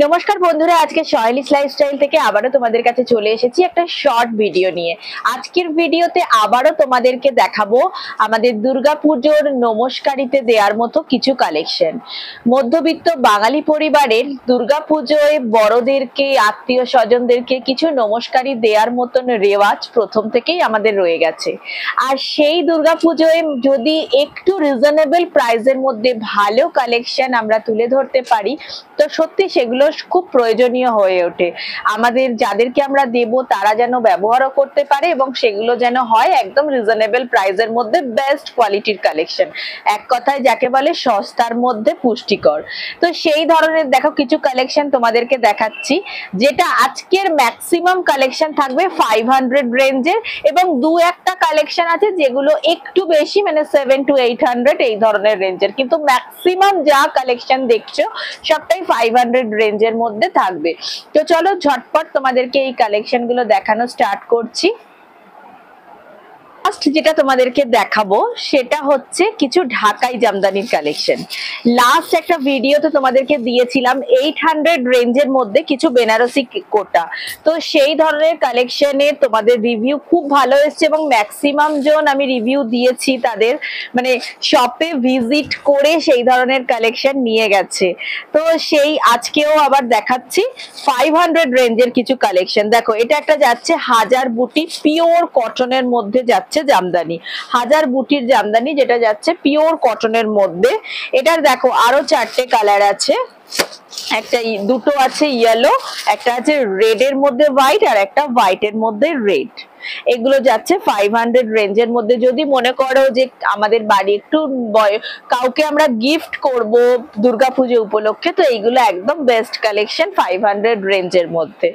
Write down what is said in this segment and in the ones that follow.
নমস্কার বন্ধুরা, আজকে সহেলিস লাইফস্টাইল থেকে আবারও তোমাদের কাছে চলে এসেছি একটা শর্ট ভিডিও নিয়ে। আজকের ভিডিওতে আবারও তোমাদেরকে দেখাবো আমাদের দুর্গাপুজোর নমস্কারিতে দেওয়ার মতো কিছু কালেকশন। মধ্যবিত্ত বাঙালি পরিবারের দুর্গাপুজোয় বড়দেরকে, আত্মীয় স্বজনদেরকে কিছু নমস্কারি দেওয়ার মতন রেওয়াজ প্রথম থেকেই আমাদের রয়ে গেছে। আর সেই দুর্গাপুজোয় যদি একটু রিজনেবল প্রাইসের মধ্যে ভালো কালেকশন আমরা তুলে ধরতে পারি, তো সত্যি সেগুলো খুব প্রয়োজনীয় হয়ে ওঠে। আমাদের যাদেরকে আমরা দেব তারা যেন ব্যবহারও করতে পারে এবং সেগুলো যেন হয় একদম রিজনেবল প্রাইসের মধ্যে বেস্ট কোয়ালিটির কালেকশন। এক কথায় যাকে বলে সস্তার মধ্যে পুষ্টিকর। তো সেই ধরনের দেখো কিছু কালেকশন তোমাদেরকে দেখাচ্ছি, যেটা আজকের ম্যাক্সিমাম কালেকশন থাকবে 500 রেঞ্জের, এবং দু একটা কালেকশন আছে যেগুলো একটু বেশি, মানে 700 to 800 এই ধরনের রেঞ্জের, কিন্তু ম্যাক্সিমাম যা কালেকশন দেখছো সবটাই 500 রেঞ্জের মধ্যে থাকবে। তো চলো ঝটপট তোমাদেরকে এই কালেকশন গুলো দেখানো স্টার্ট করছি। ফার্স্ট যেটা তোমাদেরকে দেখাবো সেটা হচ্ছে কিছু ঢাকাই জামদানির কালেকশন। লাস্ট একটা ভিডিওতে তোমাদেরকে দিয়েছিলাম 800 রেঞ্জের মধ্যে কিছু বেনারসি কোটা। তো সেই ধরনের কালেকশনে তোমাদের রিভিউ খুব ভালো এসেছে এবং ম্যাক্সিমাম জন আমি রিভিউ দিয়েছি তাদের, মানে শপে ভিজিট করে সেই ধরনের কালেকশন নিয়ে গেছে। তো সেই আজকেও আবার দেখাচ্ছি 500 রেঞ্জের কিছু কালেকশন। দেখো এটা একটা যাচ্ছে হাজার বুটি পিওর কটনের মধ্যে যাচ্ছে জামদানি, হাজার বুটির জামদানি যেটা যাচ্ছে পিওর কটনের মধ্যে। এটার দেখো আরো চারটে কালার আছে, একটা দুটো আছে ইয়েলো, একটা আছে রেড এর মধ্যে হোয়াইট, আর একটা হোয়াইট এর মধ্যে রেড। এগুলো যাচ্ছে 500 রেঞ্জের মধ্যে। যদি মনে করো যে আমাদের বাড়ি একটু কাউকে আমরা গিফট করব দুর্গাপুজো উপলক্ষে, তো এইগুলো একদম বেস্ট কালেকশন 500 রেঞ্জের মধ্যে।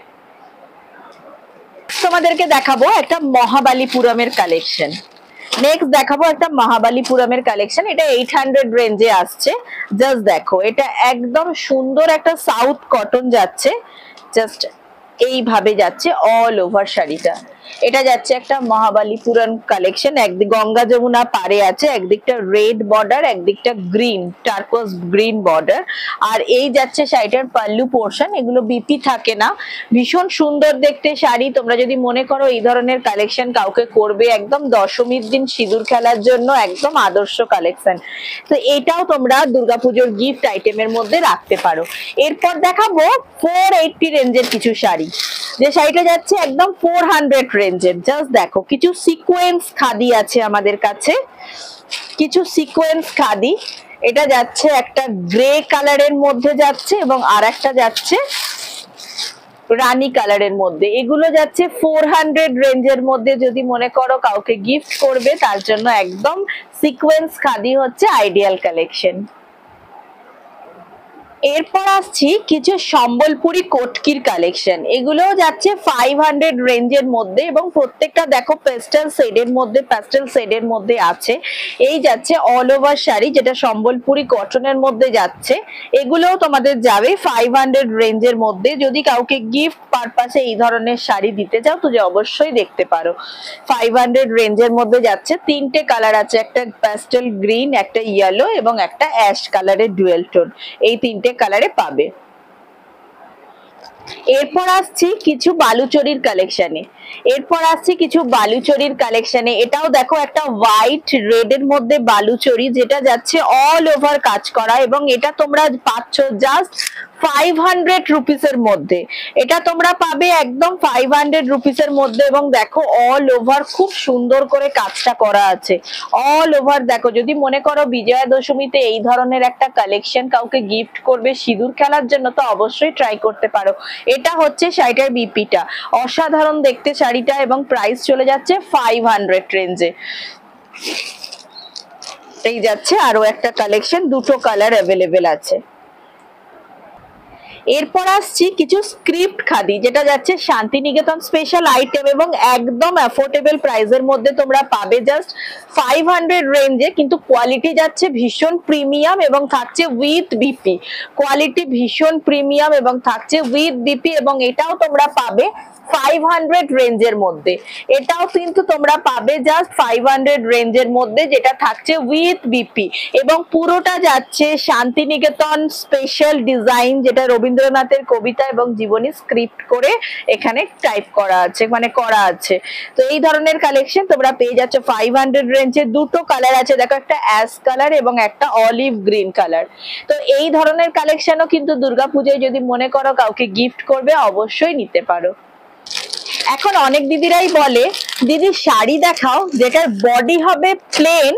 তোমাদেরকে দেখাবো একটা মহাবালিপুরমের কালেকশন। নেক্সট দেখাবো একটা মহাবালিপুরমের কালেকশন, এটা 800 রেঞ্জে আসছে। জাস্ট দেখো এটা একদম সুন্দর একটা সাউথ কটন যাচ্ছে, জাস্ট এইভাবে যাচ্ছে অল ওভার শাড়িটা। এটা যাচ্ছে একটা মহাবালিপুরম কালেকশন, একদিক গঙ্গা যমুনা পারে আছে, একদিকটা রেড বর্ডার, একদিকটা গ্রিন টার্কোজ গ্রিন বর্ডার। আর এই যাচ্ছে শাড়িটার পাল্লু পোর্শন, এগুলো বিপি থাকে না, ভীষণ সুন্দর দেখতে শাড়ি। তোমরা যদি মনে করো এই ধরনের কালেকশন কাউকে করবে একদম দশমীর দিন সিঁদুর খেলার জন্য, একদম আদর্শ কালেকশন। তো এটাও তোমরা দুর্গাপুজোর গিফট আইটেমের মধ্যে রাখতে পারো। এরপর দেখাবো 480 রেঞ্জের কিছু শাড়ি, যে শাড়িটা যাচ্ছে একদম 400 রেঞ্জের। জাস্ট দেখো কিছু সিকোয়েন্স খাদি আছে আমাদের কাছে, কিছু সিকোয়েন্স খাদি। এটা যাচ্ছে একটা গ্রে কালারের মধ্যে যাচ্ছে এবং আর একটা যাচ্ছে রানী কালারের মধ্যে। এগুলো যাচ্ছে 400 রেঞ্জের মধ্যে। যদি মনে করো কাউকে গিফট করবে তার জন্য একদম সিকোয়েন্স খাদি হচ্ছে আইডিয়াল কালেকশন। এরপর আসছি কিছু সম্বলপুরি কটকির কালেকশন, এগুলোও যাচ্ছে 500 রেঞ্জের মধ্যে এবং প্রত্যেকটা দেখো পেস্টেল শেডের মধ্যে, পেস্টেল শেডের মধ্যে আছে। এই যাচ্ছে অল ওভার শাড়ি, যেটা সম্বলপুরি কটনের মধ্যে যাচ্ছে। এগুলোও তোমাদের যাবে 500 রেঞ্জের মধ্যে। যদি কাউকে গিফট পারপাসে এই ধরনের শাড়ি দিতে চাও তো অবশ্যই দেখতে পারো। 500 রেঞ্জের মধ্যে যাচ্ছে, তিনটে কালার আছে, একটা প্যাস্টেল গ্রিন, একটা ইয়েলো এবং একটা অ্যাশ কালারের ডুয়েল টোন, এই তিনটে কালারে পাবে। এরপর আসছি কিছু বালুচরীর কালেকশনে, এটাও দেখো একটা হোয়াইট রেড এর মধ্যে বালুচরী, যেটা যাচ্ছে অল ওভার কাজ করা এবং এটা তোমরা পাচ্ছ জাস্ট 500 রুপিসের মধ্যে। এটা তোমরা পাবে একদম 500 রুপিসের মধ্যে এবং দেখো অল ওভার খুব সুন্দর করে কাজটা করা আছে অল ওভার। দেখো যদি মনে করো বিজয়া দশমীতে এই ধরনের একটা কালেকশন কাউকে গিফট করবে সিঁদুর খেলার জন্য, তো অবশ্যই ট্রাই করতে পারো। এটা হচ্ছে শাড়িটার বিপিটা, অসাধারণ দেখতে শাড়িটা এবং প্রাইস চলে যাচ্ছে 500 রেঞ্জে। এই যাচ্ছে আরো একটা কালেকশন, দুটো কালার অ্যাভেলেবেল আছে। এরপর আসছি কিছু স্ক্রিপ্ট খাদি, যেটা যাচ্ছে শান্তিনিকেতন স্পেশাল আইটেম এবং একদম অ্যাফোর্ডেবল প্রাইসের মধ্যে তোমরা পাবে জাস্ট 500 রেঞ্জে, কিন্তু কোয়ালিটি যাচ্ছে ভীষণ প্রিমিয়াম এবং থাকছে উইথ বিপি। কোয়ালিটি ভীষণ প্রিমিয়াম এবং থাকছে উইথ বিপি এবং এটাও তোমরা পাবে 500 রেঞ্জের মধ্যে। এটাও কিন্তু তোমরা পাবে জাস্ট 500 রেঞ্জের মধ্যে, যেটা থাকছে উইথ বিপি এবং পুরোটা যাচ্ছে শান্তিনিকেতন স্পেশাল ডিজাইন, যেটা রবীন্দ্র রবীন্দ্রনাথের কবিতা এবং জীবনী স্ক্রিপ্ট করে এখানে টাইপ করা আছে, মানে করা আছে। তো এই ধরনের কালেকশন তোমরা পেয়ে যাচ্ছ 500 রেঞ্জে। দুটো কালার আছে দেখো, একটা অ্যাশ কালার এবং একটা অলিভ গ্রিন কালার। তো এই ধরনের কালেকশনও কিন্তু দুর্গাপূজায় যদি মনে করো কাউকে গিফট করবে, অবশ্যই নিতে পারো। এখন অনেক দিদিরাই বলে দিদি শাড়ি দেখাও যেটার বডি হবে প্লেন,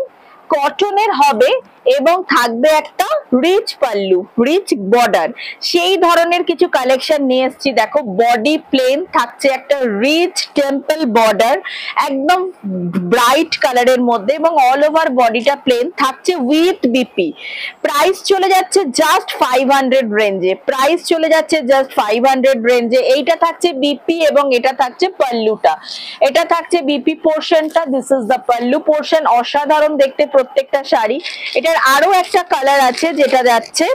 কটনের হবে এবং থাকবে একটা রিচ পাল্লু, রিচ বর্ডার। সেই ধরনের কিছু কালেকশন নিয়ে এসেছি। দেখো বডি প্লেন থাকছে, একটা রিচ টেম্পল বর্ডার একদম ব্রাইট কালারের মধ্যে এবং অল ওভার বডিটা প্লেন থাকছে উইথ বিপি। প্রাইস চলে যাচ্ছে জাস্ট 500 রেঞ্জে, প্রাইস চলে যাচ্ছে জাস্ট 500 রেঞ্জে। এইটা থাকছে বিপি এবং এটা থাকছে পাল্লুটা। এটা থাকছে বিপি পোর্শনটা, this is the pallu portion. অসাধারণ দেখতে প্রত্যেকটা শাড়ি। এটার আরো একটা কালার আছে যেটা যাচ্ছে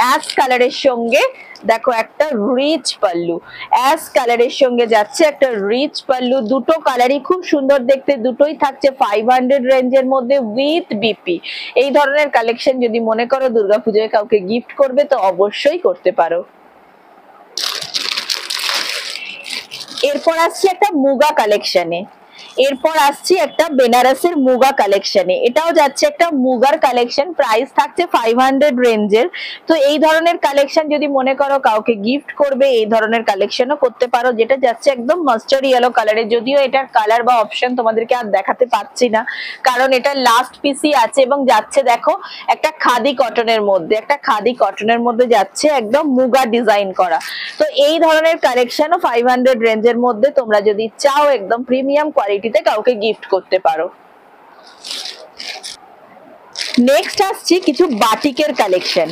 অ্যাশ কালারের সঙ্গে, দেখো একটা রিচ পাল্লু, অ্যাশ কালারের সঙ্গে যাচ্ছে একটা রিচ পাল্লু। দুটো কালারই খুব সুন্দর দেখতে, দুটোই থাকছে 500 রেঞ্জের মধ্যে উইথ বিপি। এই ধরনের কালেকশন যদি মনে করো দুর্গাপূজায় কাউকে গিফট করবে তো অবশ্যই করতে পারো। এরপর আসছে একটা মুগা কালেকশনে, এরপর আসছি একটা বেনারসের মুগা কালেকশনে। এটাও যাচ্ছে একটা মুগার কালেকশন, প্রাইস থাকছে 500 রেঞ্জের। তো এই ধরনের কালেকশন যদি মনে করো কাউকে গিফট করবে, এই ধরনের কালেকশনও করতে পারো। যেটা যাচ্ছে একদম মাস্টার্ড ইয়েলো কালারে, যদিও এটার কালার বা অপশন তোমাদেরকে আর দেখাতে পাচ্ছি না কারণ এটা লাস্ট পিসই আছে এবং যাচ্ছে দেখো একটা খাদি কটনের মধ্যে, একটা খাদি কটনের মধ্যে যাচ্ছে একদম মুগা ডিজাইন করা। তো এই ধরনের কালেকশনও 500 রেঞ্জের মধ্যে তোমরা যদি চাও একদম প্রিমিয়াম কোয়ালিটিতে কাউকে গিফট করতে পারো। নেক্সট আসছি কিছু বাটিকের কালেকশন।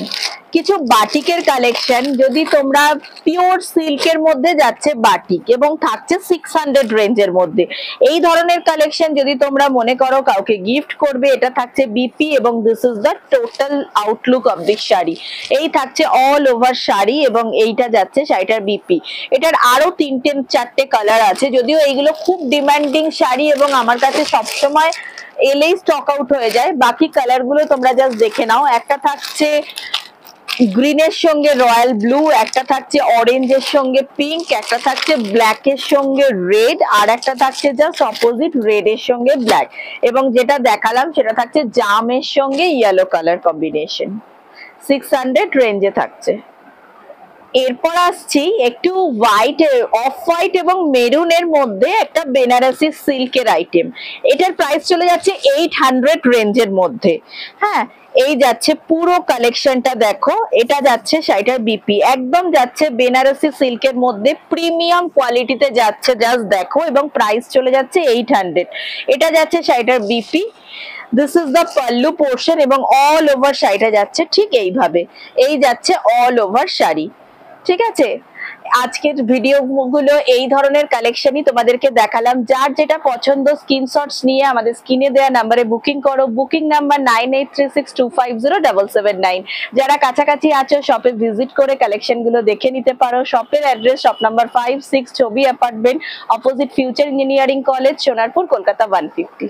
কিছু বাটিকের কালেকশন যদি তোমরা পিওর সিল্কের মধ্যে যাচ্ছে বাটিক এবং থাকছে 600 রেঞ্জের মধ্যে। এই ধরনের কালেকশন যদি তোমরা মনে করো কাউকে গিফট করবে, এটা থাকছে বিপি এবং this is the total Outlook of this sari. এই থাকছে অল ওভার শাড়ি এবং এইটা যাচ্ছে শাড়িটার বিপি। এটার আরো 3-4টে কালার আছে, যদিও এইগুলো খুব ডিমান্ডিং শাড়ি এবং আমার কাছে সবসময় এলেই স্টক আউট হয়ে যায়। বাকি কালার গুলো তোমরা জাস্ট দেখে নাও। একটা থাকছে গ্রিনের সঙ্গে রয়্যাল ব্লু, একটা থাকছে অরেঞ্জের সঙ্গে পিঙ্ক, একটা থাকছে ব্ল্যাক এর সঙ্গে রেড, আর একটা থাকছে জাস্ট অপোজিট রেড এর সঙ্গে ব্ল্যাক, এবং যেটা দেখালাম সেটা থাকছে জামের সঙ্গে ইয়েলো কালার কম্বিনেশন। 600 রেঞ্জে থাকছে। এরপর আসছি একটু হোয়াইট, অফ হোয়াইট এবং মেরুনের মধ্যে একটা বেনারসি সিল্কের আইটেম। এটার প্রাইস চলে যাচ্ছে 800 রেঞ্জের মধ্যে। হ্যাঁ, এই যাচ্ছে পুরো কালেকশনটা দেখো। এটা যাচ্ছে শাড়িটার বিপি, একদম যাচ্ছে বেনারসি সিল্কের মধ্যে প্রিমিয়াম কোয়ালিটিতে যাচ্ছে, জাস্ট দেখো, এবং প্রাইস চলে যাচ্ছে 800। এটা যাচ্ছে শাড়িটার BP, this is the pallu portion এবং অল ওভার শাড়িটা যাচ্ছে ঠিক এইভাবে। এই যাচ্ছে অল ওভার শাড়ি। ঠিক আছে, আজকের ভিডিও গুলো এই ধরনের কালেকশনই তোমাদেরকে দেখালাম। যার যেটা পছন্দ স্ক্রিনশটস নিয়ে আমাদের স্ক্রিনে দেওয়া নাম্বারে বুকিং করো। Booking number 9836250779। যারা কাছাকাছি আছো শপে ভিজিট করে কালেকশন গুলো দেখে নিতে পারো। শপের অ্যাড্রেস শপ নাম্বার 5-6 ছবি apartment, opposite future engineering college, Sonarpur, Kolkata 150।